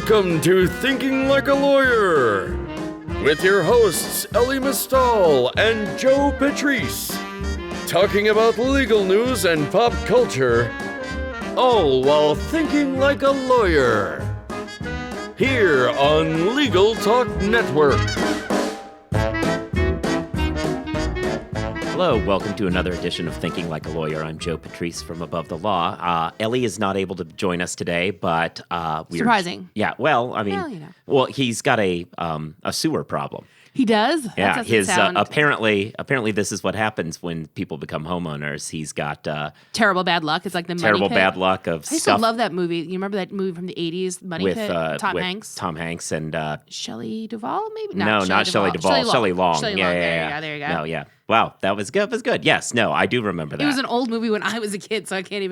Welcome to Thinking Like a Lawyer with your hosts Ellie Mistal and Joe Patrice, talking about legal news and pop culture, all while thinking like a lawyer. Here on Legal Talk Network. Hello, welcome to another edition of Thinking Like a Lawyer. I'm Joe Patrice from Above the Law. Ellie is not able to join us today, but surprising. Yeah, well, I mean, well, he's got a sewer problem. He does? Yeah, his apparently this is what happens when people become homeowners. He's got terrible bad luck. It's like the terrible Money Pit. Bad luck of I used to love that movie. You remember that movie from the 80s, Money Pit? Tom Hanks. Tom Hanks and Shelley Duvall, maybe? No, not Shelley Duvall. Shelley Long. Yeah. There you go. No, yeah. Wow, that was good. It was good. Yes, no, I do remember that. It was an old movie when I was a kid, so I can't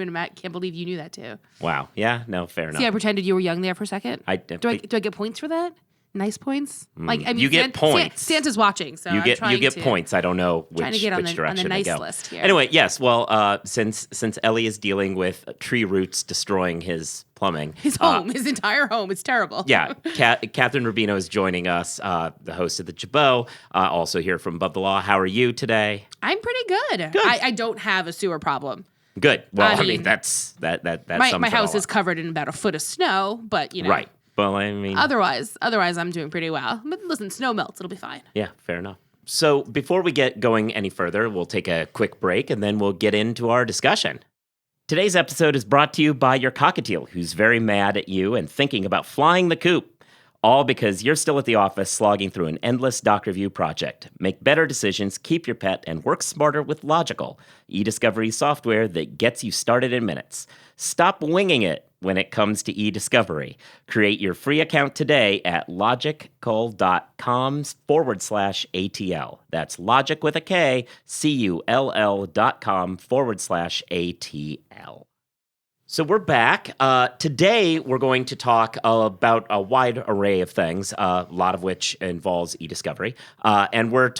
believe you knew that too. Wow. Yeah. No, fair enough. See, I pretended you were young there for a second. Do I get points for that? Nice points? You get points. Santa's watching, so you get points. I don't know which direction on the nice to go. List here. Anyway, yes. Well, since Ellie is dealing with tree roots destroying his plumbing, his entire home, it's terrible. Yeah, Kathryn Rubino is joining us, the host of the Jabot, also here from Above the Law. How are you today? I'm pretty good. I don't have a sewer problem. Good. Well, I mean that's that. My house is covered in about a foot of snow, but you know. Right. Well, I mean... Otherwise, I'm doing pretty well. But listen, snow melts. It'll be fine. Yeah, fair enough. So before we get going any further, we'll take a quick break, and then we'll get into our discussion. Today's episode is brought to you by your cockatiel, who's very mad at you and thinking about flying the coop. All because you're still at the office slogging through an endless doc review project. Make better decisions, keep your pet, and work smarter with Logical, eDiscovery software that gets you started in minutes. Stop winging it when it comes to eDiscovery. Create your free account today at logical.com/ATL. That's logic with a K, CULL.com/ATL. So we're back. Today, we're going to talk about a wide array of things, a lot of which involves eDiscovery. And we're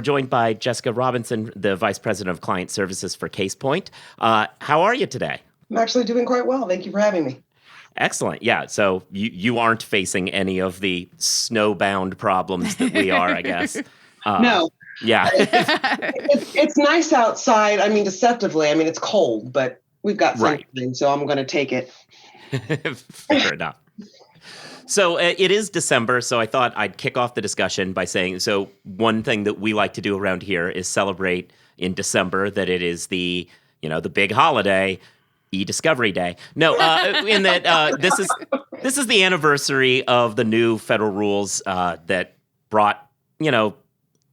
joined by Jessica Robinson, the Vice President of Client Services for Casepoint. How are you today? I'm actually doing quite well. Thank you for having me. Excellent. Yeah. So you aren't facing any of the snowbound problems that we are, I guess. No. Yeah. It's nice outside. I mean, deceptively. I mean, it's cold, but we've got sunshine, so I'm going to take it. Fair enough. So it is December, so I thought I'd kick off the discussion by saying, so one thing that we like to do around here is celebrate in December that it is the big holiday, eDiscovery Day. No, in that this is the anniversary of the new federal rules that brought,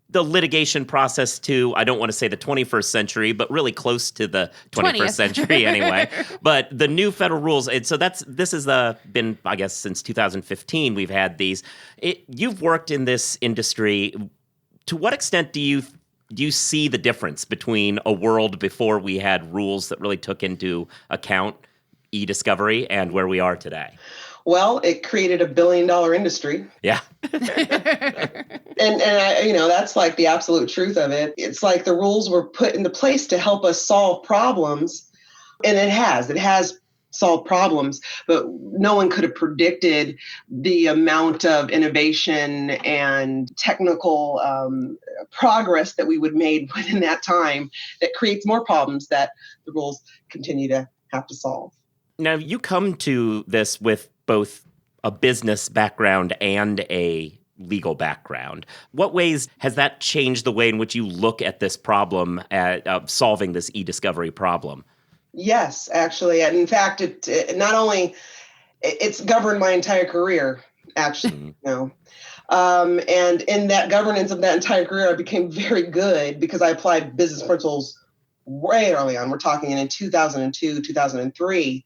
the litigation process to, I don't want to say the 21st century, but really close to the 21st century anyway. But the new federal rules, and so this has been, I guess, since 2015 we've had these. You've worked in this industry. To what extent do you see the difference between a world before we had rules that really took into account eDiscovery and where we are today? Well, it created $1 billion industry. Yeah. and I, that's like the absolute truth of it. It's like the rules were put into place to help us solve problems. And it has solved problems, but no one could have predicted the amount of innovation and technical progress that we would make within that time that creates more problems that the rules continue to have to solve. Now, you come to this with both a business background and a legal background. What ways has that changed the way in which you look at this problem, at solving this eDiscovery problem? Yes, actually. And in fact, it not only, it's governed my entire career, actually. And in that governance of that entire career, I became very good because I applied business principles way early on. We're talking in 2002, 2003.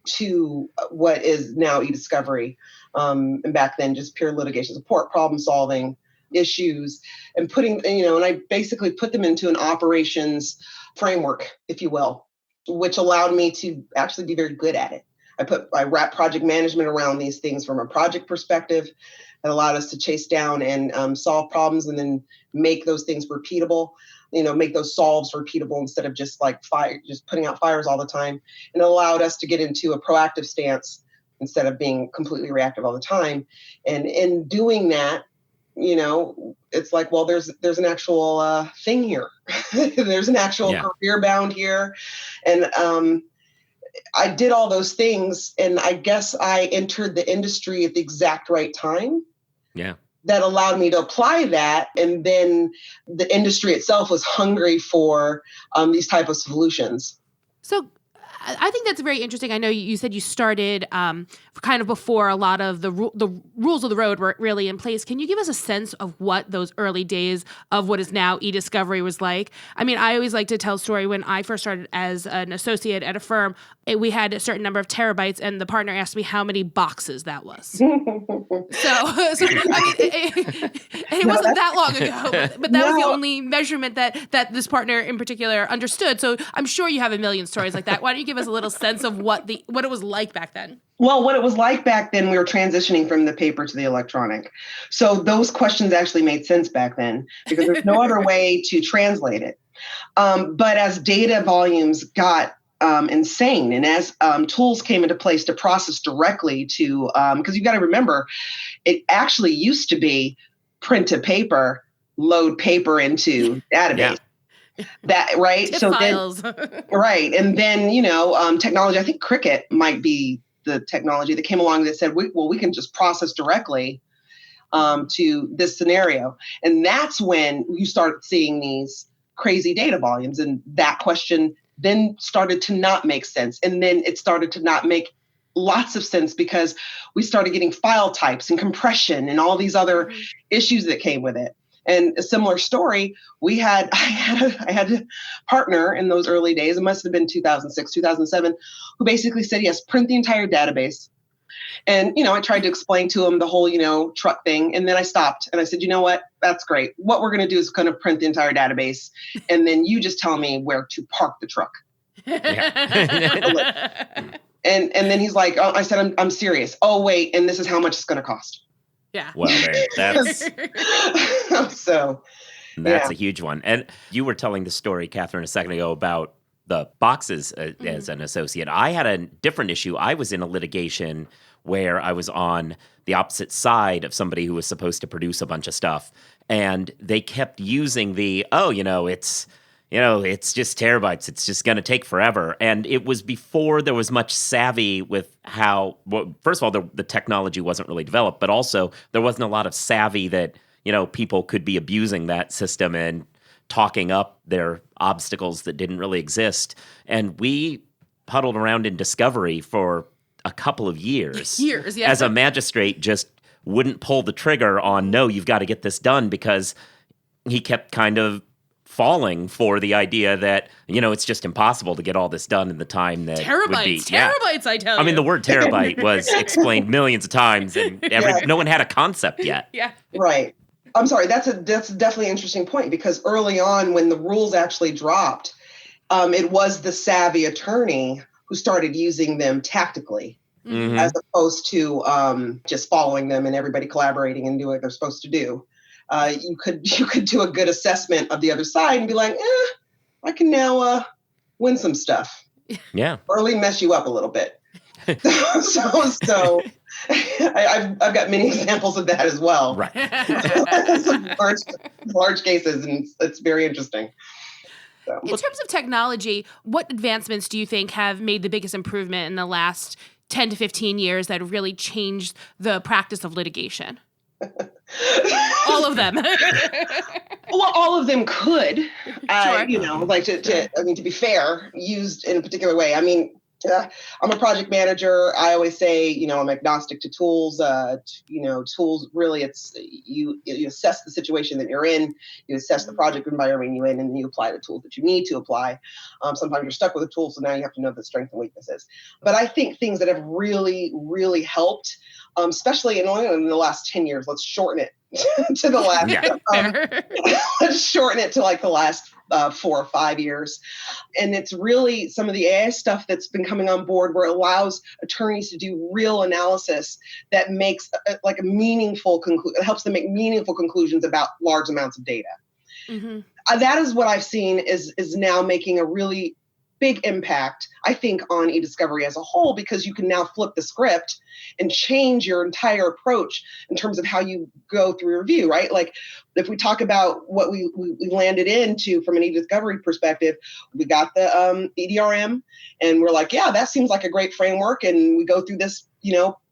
To what is now eDiscovery, and back then just pure litigation support, problem solving issues, and and I basically put them into an operations framework, if you will, which allowed me to actually be very good at it. I wrap project management around these things from a project perspective. That allowed us to chase down and solve problems, and then make those things repeatable. Make ththose solves repeatable instead of just putting out fires all the time. And it allowed us to get into a proactive stance instead of being completely reactive all the time. And in doing that, it's like, well, there's an actual thing here. There's an actual career bound here. And I did all those things, and I guess I entered the industry at the exact right time. Yeah. That allowed me to apply that. And then the industry itself was hungry for these type of solutions. So I think that's very interesting. I know you said you started kind of before a lot of the rules of the road were really in place. Can you give us a sense of what those early days of what is now eDiscovery was like? I mean, I always like to tell a story. When I first started as an associate at a firm, we had a certain number of terabytes, and the partner asked me how many boxes that was. so I mean, it wasn't that long ago, but that was the only measurement that this partner in particular understood. So I'm sure you have a million stories like that. Why don't you give us a little sense of what it was like back then? Well, what it was like back then, we were transitioning from the paper to the electronic. So those questions actually made sense back then because there's no other way to translate it. But as data volumes got insane, and as tools came into place to process directly to, because you've got to remember, it actually used to be print to paper, load paper into database. Yeah. That right. So files. Then, right. And then, technology, I think Cricket might be the technology that came along that said, we can just process directly to this scenario. And that's when you start seeing these crazy data volumes. And that question then started to not make sense. And then it started to not make lots of sense because we started getting file types and compression and all these other issues that came with it. And a similar story, I had a partner in those early days, it must have been 2006, 2007, who basically said, yes, print the entire database. And, I tried to explain to him the whole, truck thing. And then I stopped and I said, you know what, that's great. What we're going to do is kind of print the entire database. And then you just tell me where to park the truck. Yeah. And then he's like, oh, I said, I'm serious. Oh, wait. And this is how much it's going to cost. Yeah. Well, that's so that's a huge one. And you were telling the story, Kathryn, a second ago about the boxes as an associate. I had a different issue. I was in a litigation where I was on the opposite side of somebody who was supposed to produce a bunch of stuff, and they kept using it's just terabytes. It's just going to take forever. And it was before there was much savvy with first of all, the technology wasn't really developed, but also there wasn't a lot of savvy that, people could be abusing that system and talking up their obstacles that didn't really exist. And we puddled around in Discovery for a couple of years. As a magistrate just wouldn't pull the trigger on, no, you've got to get this done, because he kept kind of falling for the idea that, it's just impossible to get all this done in the time that would be. Terabytes, I tell you. I mean, the word terabyte was explained millions of times, and no one had a concept yet. Yeah. Right. I'm sorry. That's definitely an interesting point, because early on when the rules actually dropped, it was the savvy attorney who started using them tactically, as opposed to just following them and everybody collaborating and doing what they're supposed to do. You could do a good assessment of the other side and be like, I can now win some stuff. Yeah. Or at least mess you up a little bit. So I've got many examples of that as well. Right. Some large cases, and it's very interesting. So. In terms of technology, what advancements do you think have made the biggest improvement in the last 10 to 15 years that have really changed the practice of litigation? All of them. Well, all of them could, Sure. to be fair, used in a particular way. I mean, I'm a project manager. I always say, I'm agnostic to tools. Tools really, it's you assess the situation that you're in, you assess the project environment you're in, and you apply the tools that you need to apply. Sometimes you're stuck with a tool, so now you have to know the strengths and weaknesses. But I think things that have really, really helped, especially in the last 10 years, let's shorten it to the last. Let's shorten it to like the last 4 or 5 years. And it's really some of the AI stuff that's been coming on board where it allows attorneys to do real analysis that makes a meaningful it helps them make meaningful conclusions about large amounts of data. That is what I've seen is now making a really big impact, I think, on eDiscovery as a whole, because you can now flip the script and change your entire approach in terms of how you go through review, right? Like if we talk about what we landed into from an eDiscovery perspective, we got the EDRM, and we're like, yeah, that seems like a great framework. And we go through this,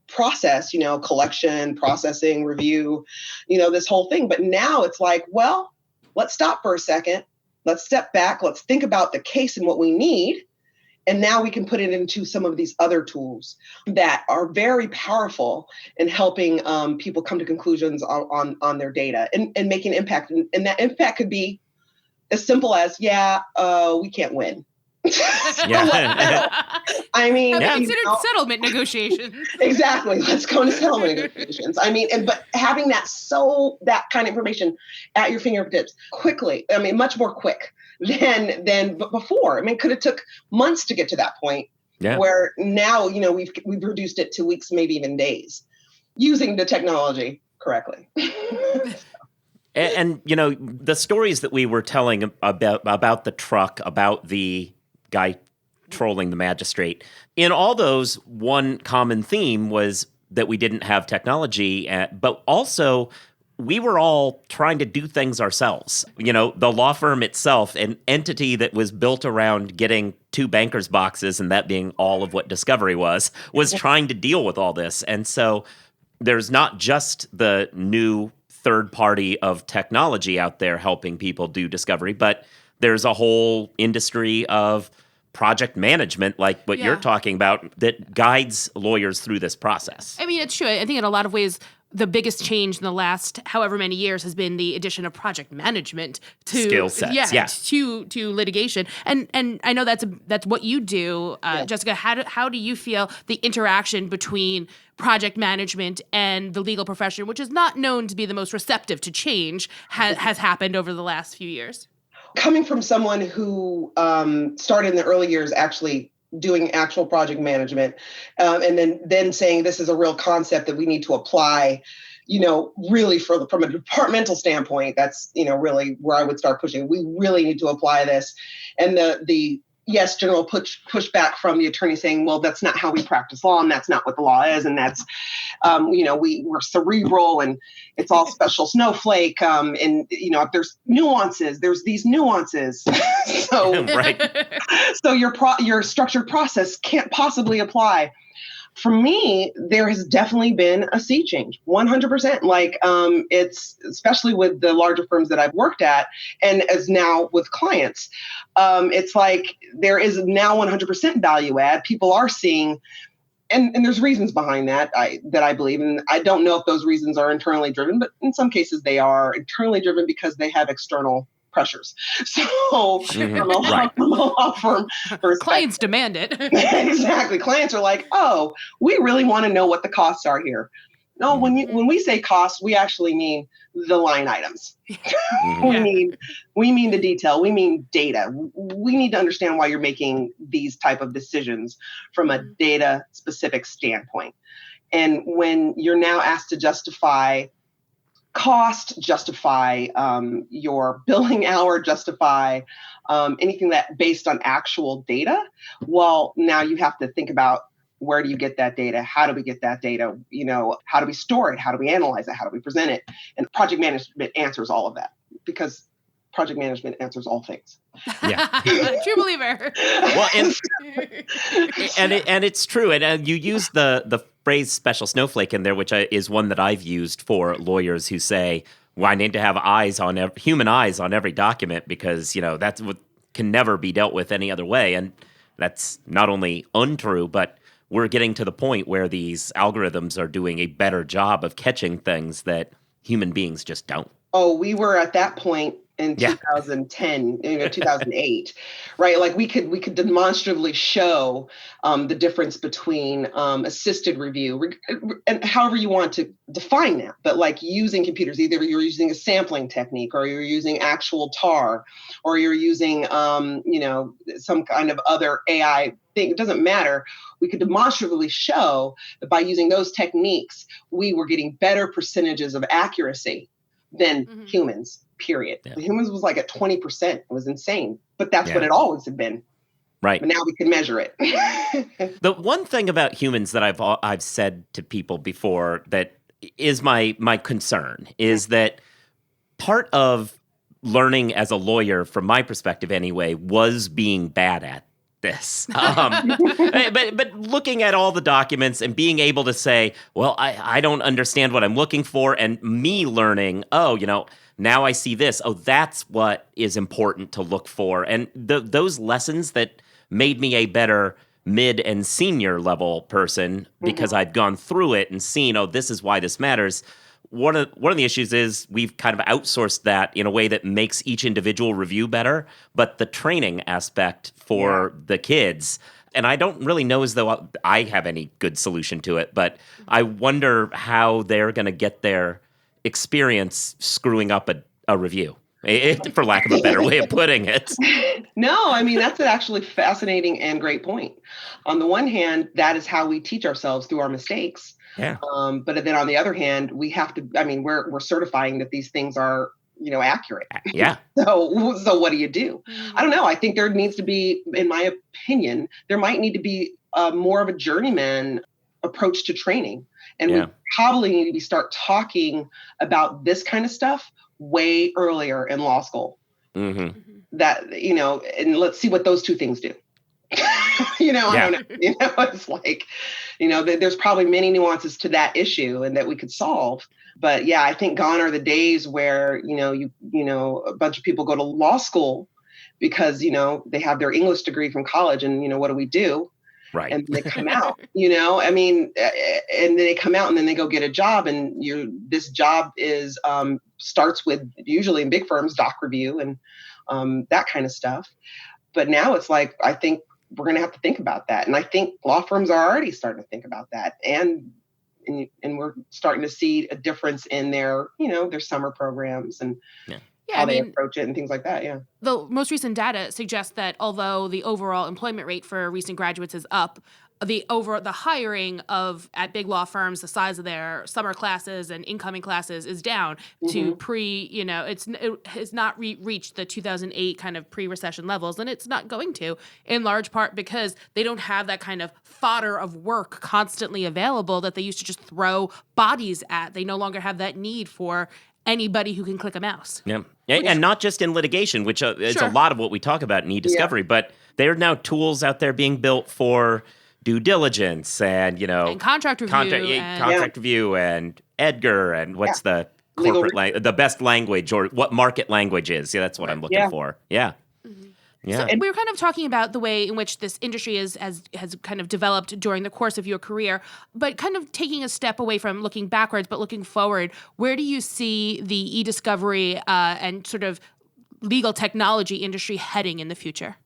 process, collection, processing, review, this whole thing. But now it's like, well, let's stop for a second. Let's step back. Let's think about the case and what we need. And now we can put it into some of these other tools that are very powerful in helping people come to conclusions on their data and make an impact. And that impact could be as simple as, we can't win. I mean, have considered settlement negotiations. Exactly. Let's go into settlement negotiations. I mean, but having that kind of information at your fingertips quickly, I mean, much more quick than before. I mean, could have took months to get to that point where now, we've reduced it to weeks, maybe even days, using the technology correctly. And the stories that we were telling about the truck, about the guy trolling the magistrate, in all those, one common theme was that we didn't have technology, but also we were all trying to do things ourselves. The law firm itself, an entity that was built around getting 2 bankers' boxes and that being all of what Discovery was trying to deal with all this. And so there's not just the new third party of technology out there helping people do discovery, but there's a whole industry of project management, like what you're talking about, that guides lawyers through this process. I mean, it's true. I think in a lot of ways, the biggest change in the last however many years has been the addition of project management to skill sets, to litigation. And I know that's what you do, Jessica. How do you feel the interaction between project management and the legal profession, which is not known to be the most receptive to change, has happened over the last few years? Coming from someone who started in the early years actually doing actual project management, and then saying this is a real concept that we need to apply, really from a departmental standpoint, that's, really where I would start pushing. We really need to apply this. And the general pushback from the attorney saying, well, that's not how we practice law, and that's not what the law is, and that's, we're cerebral, and it's all special snowflake, and if there's nuances, there's these nuances. So, so your structured process can't possibly apply. For me, there has definitely been a sea change, 100%. Like it's especially with the larger firms that I've worked at, and as now with clients, it's like there is now 100% value add. People are seeing, and there's reasons behind that I believe, and I don't know if those reasons are internally driven, but in some cases they are internally driven because they have external pressures. So from a law firm perspective, clients demand it. Exactly. Clients are like, oh, we really want to know what the costs are here. No, when we say costs, we actually mean the line items. We mean the detail. We mean data. We need to understand why you're making these type of decisions from a data specific standpoint. And when you're now asked to justify cost, justify your billing hour, justify anything that based on actual data, well, now you have to think about, where do you get that data? How do we get that data? How do we store it? How do we analyze it? How do we present it? And project management answers all of that, because project management answers all things. Yeah. True believer. Well, and it's true. And you use the phrase special snowflake in there, which is one that I've used for lawyers who say, well, I need to have human eyes on every document, because, that's what can never be dealt with any other way. And that's not only untrue, but we're getting to the point where these algorithms are doing a better job of catching things that human beings just don't. Oh, we were at that point in 2010, 2008, right? Like we could demonstrably show the difference between assisted review, and however you want to define that, but like using computers, either you're using a sampling technique, or you're using actual TAR, or you're using some kind of other AI thing. It doesn't matter. We could demonstrably show that by using those techniques, we were getting better percentages of accuracy than humans. Period. Yeah. The humans was like at 20%. It was insane, but that's what it always had been. Right. But now we can measure it. The one thing about humans that I've said to people before that is my concern is that part of learning as a lawyer, from my perspective anyway, was being bad at this. But looking at all the documents and being able to say, well, I don't understand what I'm looking for, and me learning, now I see this. Oh, that's what is important to look for. And those lessons that made me a better mid and senior level person because I'd gone through it and seen, this is why this matters. One of the issues is we've kind of outsourced that in a way that makes each individual review better, but the training aspect for the kids, and I don't really know as though I have any good solution to it, but I wonder how they're going to get their experience screwing up a review, for lack of a better way of putting it. No, I mean, that's an actually fascinating and great point. On the one hand, that is how we teach ourselves through our mistakes. Yeah. But then on the other hand, we have to, we're certifying that these things are, accurate. Yeah. So what do? I don't know. I think there needs to be, in my opinion, there might need to be more of a journeyman approach to training. And we probably need to start talking about this kind of stuff way earlier in law school. Mm-hmm. That, and let's see what those two things do. I don't know. It's like, there's probably many nuances to that issue and that we could solve. But yeah, I think gone are the days where, a bunch of people go to law school because, they have their English degree from college and, what do? Right. And they come out, and they come out and then they go get a job and this job is, starts with usually in big firms, doc review and that kind of stuff. But now it's like, I think we're going to have to think about that. And I think law firms are already starting to think about that. And we're starting to see a difference in their, their summer programs and how they approach it and things like that. Yeah. The most recent data suggests that although the overall employment rate for recent graduates is up, the hiring at big law firms, the size of their summer classes and incoming classes is down to it has not reached the 2008 kind of pre-recession levels, and it's not going to, in large part because they don't have that kind of fodder of work constantly available that they used to just throw bodies at. They no longer have that need for anybody who can click a mouse. Yeah. And not just in litigation, which is a lot of what we talk about in eDiscovery, but there are now tools out there being built for due diligence and, and contract review, contract review and Edgar and what's the corporate the best language or what market language is. Yeah, that's what I'm looking for. Yeah. Mm-hmm. Yeah. So we were kind of talking about the way in which this industry has kind of developed during the course of your career, but kind of taking a step away from looking backwards, but looking forward, where do you see the eDiscovery and sort of legal technology industry heading in the future?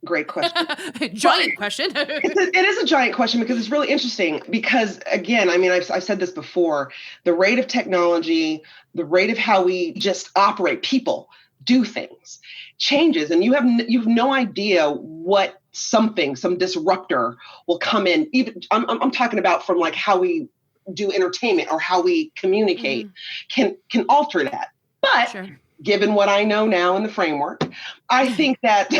Great question. Giant question. It is a giant question because it's really interesting because, again, I've said this before, the rate of technology, the rate of how we just operate, people do things changes, and you have no idea what some disruptor will come in. Even I'm talking about from like how we do entertainment or how we communicate can alter that. But given what I know now in the framework, I think that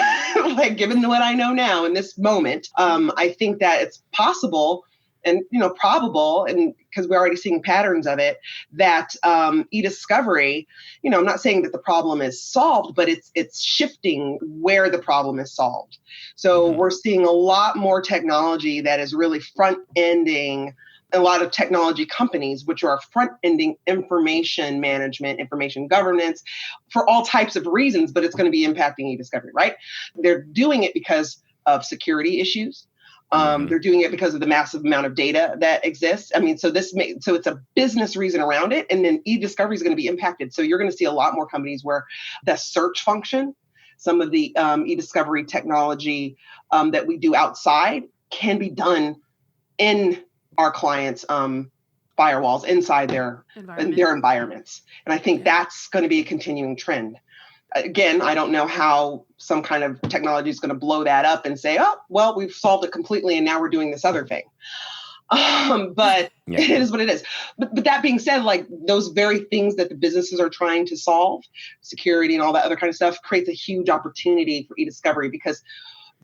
given what I know now in this moment, I think that it's possible and, probable, and because we're already seeing patterns of it, that eDiscovery, I'm not saying that the problem is solved, but it's shifting where the problem is solved. So we're seeing a lot more technology that is really front-ending a lot of technology companies, which are front-ending information management, information governance for all types of reasons, but it's going to be impacting eDiscovery, right? They're doing it because of security issues. They're doing it because of the massive amount of data that exists. So it's a business reason around it. And then eDiscovery is going to be impacted. So you're going to see a lot more companies where the search function, some of the eDiscovery technology that we do outside can be done in our clients' firewalls inside their environments. And I think that's going to be a continuing trend. Again, I don't know how some kind of technology is going to blow that up and say, oh, well, we've solved it completely and now we're doing this other thing. But it is what it is. But that being said, like those very things that the businesses are trying to solve, security and all that other kind of stuff, creates a huge opportunity for eDiscovery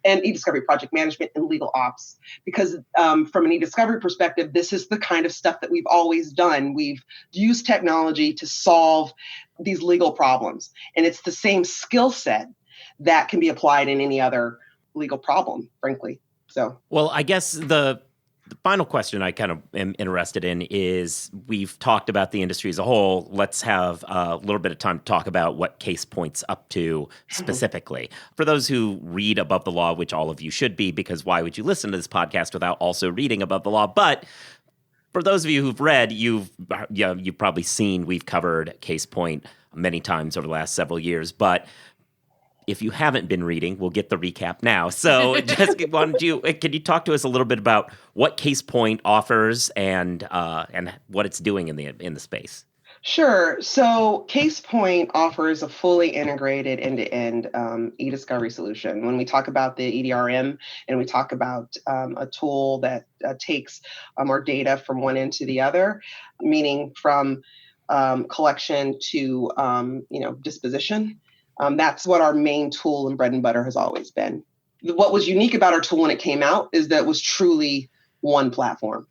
and eDiscovery project management and legal ops. Because from an eDiscovery perspective, this is the kind of stuff that we've always done. We've used technology to solve these legal problems. And it's the same skill set that can be applied in any other legal problem, frankly. So, well, I guess the final question I kind of am interested in is we've talked about the industry as a whole. Let's have a little bit of time to talk about what Casepoint's up to specifically. For those who read Above the Law, which all of you should be, because why would you listen to this podcast without also reading Above the Law? But for those of you who've read, you've probably seen we've covered Casepoint many times over the last several years. But if you haven't been reading, we'll get the recap now. So just can you talk to us a little bit about what Casepoint offers and what it's doing in the space? Sure. So Casepoint offers a fully integrated end-to-end eDiscovery solution. When we talk about the EDRM and we talk about a tool that takes our data from one end to the other, meaning from collection to disposition, that's what our main tool and bread and butter has always been. What was unique about our tool when it came out is that it was truly one platform.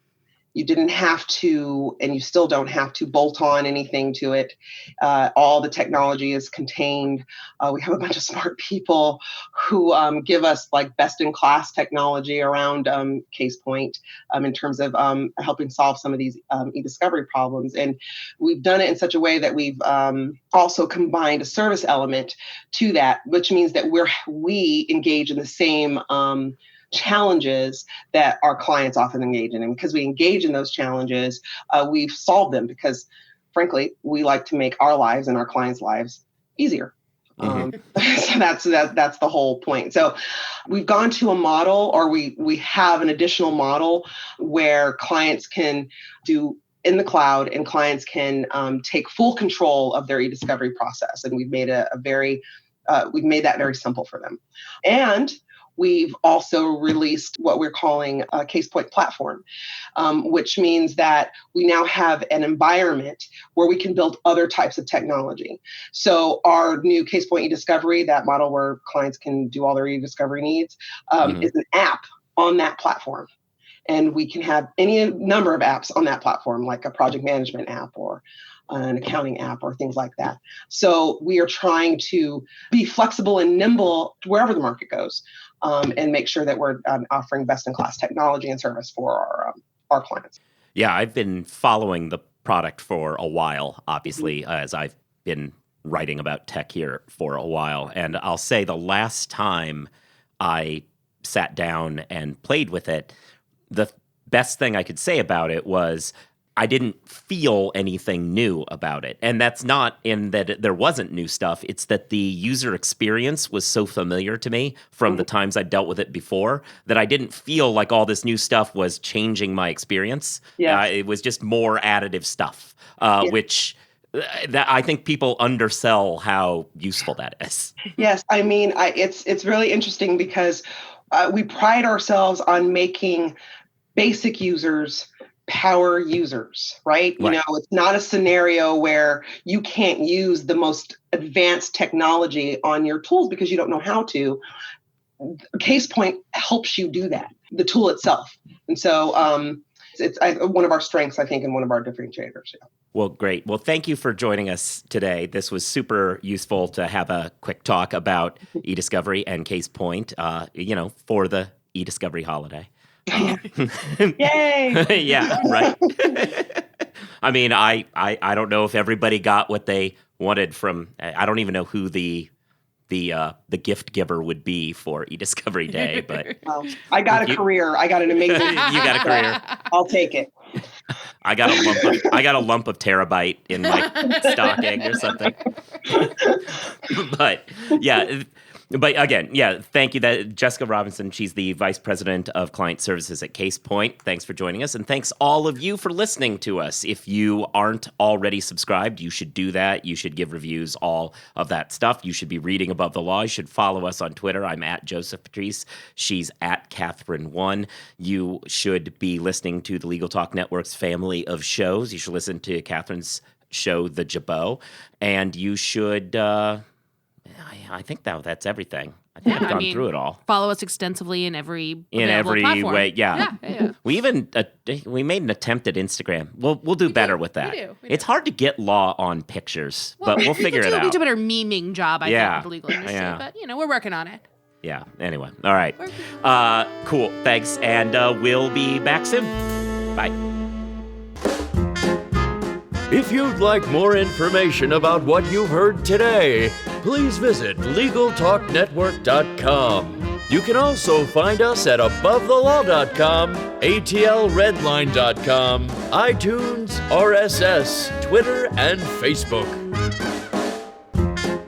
You didn't have to, and you still don't have to bolt on anything to it. All the technology is contained. We have a bunch of smart people who give us like best in class technology around Casepoint in terms of helping solve some of these eDiscovery problems. And we've done it in such a way that we've also combined a service element to that, which means that we engage in the same challenges that our clients often engage in. And because we engage in those challenges, we've solved them because, frankly, we like to make our lives and our clients' lives easier. So that's the whole point. So we've gone to a model, or we have an additional model where clients can do in the cloud and clients can take full control of their eDiscovery process. And we've made we've made that very simple for them. And we've also released what we're calling a Casepoint platform, which means that we now have an environment where we can build other types of technology. So our new Casepoint eDiscovery, that model where clients can do all their eDiscovery needs, is an app on that platform. And we can have any number of apps on that platform, like a project management app or an accounting app or things like that. So we are trying to be flexible and nimble wherever the market goes, and make sure that we're offering best-in-class technology and service for our clients. Yeah, I've been following the product for a while, obviously, as I've been writing about tech here for a while. And I'll say the last time I sat down and played with it, the best thing I could say about it was I didn't feel anything new about it. And that's not in that there wasn't new stuff. It's that the user experience was so familiar to me from the times I dealt with it before that I didn't feel like all this new stuff was changing my experience. It was just more additive stuff, which that I think people undersell how useful that is. Yes, I mean, it's really interesting because we pride ourselves on making basic users power users, right? You know, it's not a scenario where you can't use the most advanced technology on your tools because you don't know how to. Casepoint helps you do that, the tool itself. And so it's one of our strengths, I think, and one of our differentiators. Yeah. Well, great. Well, thank you for joining us today. This was super useful to have a quick talk about eDiscovery and Casepoint, for the eDiscovery holiday. Yay! Yeah, right. I mean, I don't know if everybody got what they wanted from. I don't even know who the gift giver would be for eDiscovery Day, but I got a career. I got an amazing. You got a career. I'll take it. I got a lump of terabyte in my stocking or something. But yeah. But again, yeah, thank you. That Jessica Robinson, she's the Vice President of Client Services at Casepoint. Thanks for joining us, and thanks all of you for listening to us. If you aren't already subscribed, you should do that. You should give reviews, all of that stuff. You should be reading Above the Law. You should follow us on Twitter. I'm at Joseph Patrice. She's at Kathryn1. You should be listening to the Legal Talk Network's family of shows. You should listen to Kathryn's show, The Jabot, and you should... I think that's everything. I think I've gone through it all. Follow us extensively in every platform. way. Yeah. We even we made an attempt at Instagram. We'll do better with that. We do. It's hard to get law on pictures, but we'll figure it out. We do a better memeing job, I think, with the legal industry. Yeah. But we're working on it. Yeah. Anyway, all right. Cool. Thanks, and we'll be back soon. Bye. If you'd like more information about what you've heard today, please visit LegalTalkNetwork.com. You can also find us at AboveTheLaw.com, ATLRedline.com, iTunes, RSS, Twitter, and Facebook.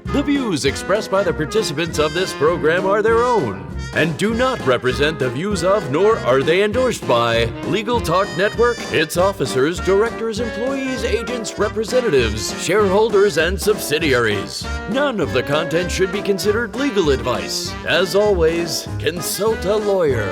The views expressed by the participants of this program are their own and do not represent the views of, nor are they endorsed by, Legal Talk Network, its officers, directors, employees, agents, representatives, shareholders, and subsidiaries. None of the content should be considered legal advice. As always, consult a lawyer.